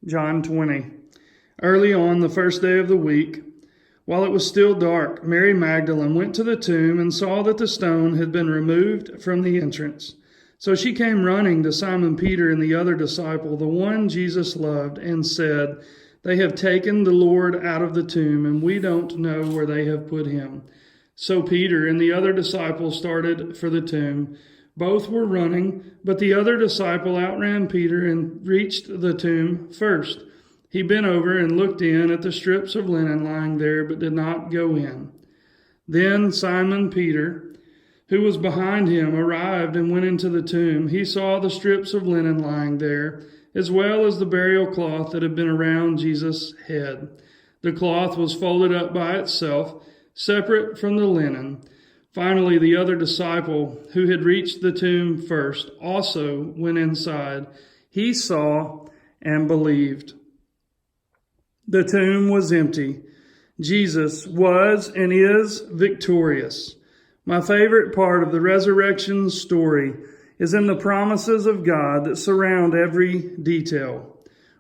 John 20. Early on the first day of the week, while it was still dark, Mary Magdalene went to the tomb and saw that the stone had been removed from the entrance. So she came running to Simon Peter and the other disciple, the one Jesus loved, and said, "They have taken the Lord out of the tomb, and we don't know where they have put him." So Peter and the other disciple started for the tomb. Both were running, but the other disciple outran Peter and reached the tomb first. He bent over and looked in at the strips of linen lying there, but did not go in. Then Simon Peter, who was behind him, arrived and went into the tomb. He saw the strips of linen lying there, as well as the burial cloth that had been around Jesus' head. The cloth was folded up by itself, separate from the linen. Finally, the other disciple, who had reached the tomb first, also went inside. He saw and believed. The tomb was empty. Jesus was and is victorious. My favorite part of the resurrection story is in the promises of God that surround every detail.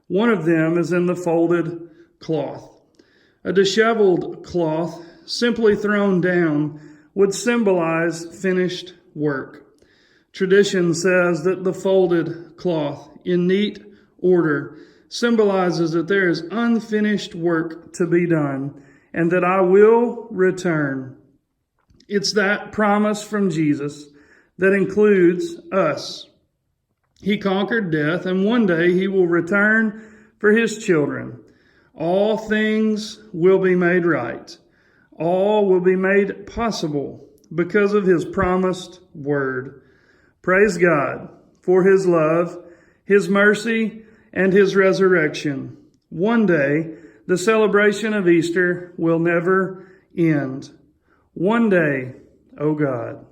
One of them is in the folded cloth. A disheveled cloth, simply thrown down, would symbolize finished work. Tradition says that the folded cloth, in neat order, symbolizes that there is unfinished work to be done and that I will return. It's that promise from Jesus that includes us. He conquered death, and one day he will return for his children. All things will be made right. All will be made possible because of his promised word. Praise God for his love, his mercy, and his resurrection. One day, the celebration of Easter will never end. One day, oh God.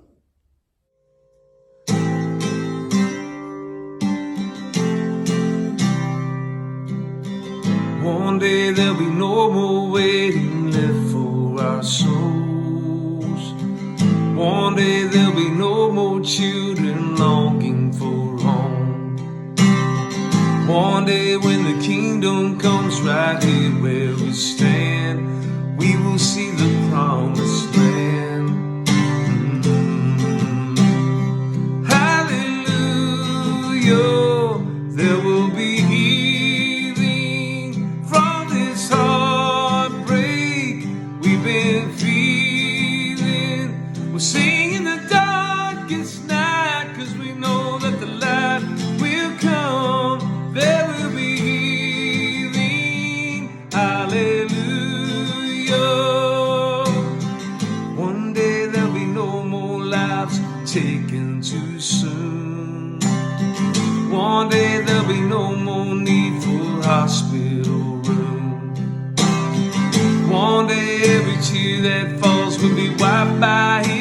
One day there'll be no more waiting left for our souls. One day there'll be no more children longing for home. One day when the kingdom comes right here where we stand, we will see the promised land. Hallelujah, there will be healing from this heartbreak we've been feeling. We'll sing in the darkest night, 'cause we know that the light will come. There will be healing. Hallelujah. One day there'll be no more lives taken too soon. One day there'll be no more need for hospital room. One day every tear that falls will be wiped by him.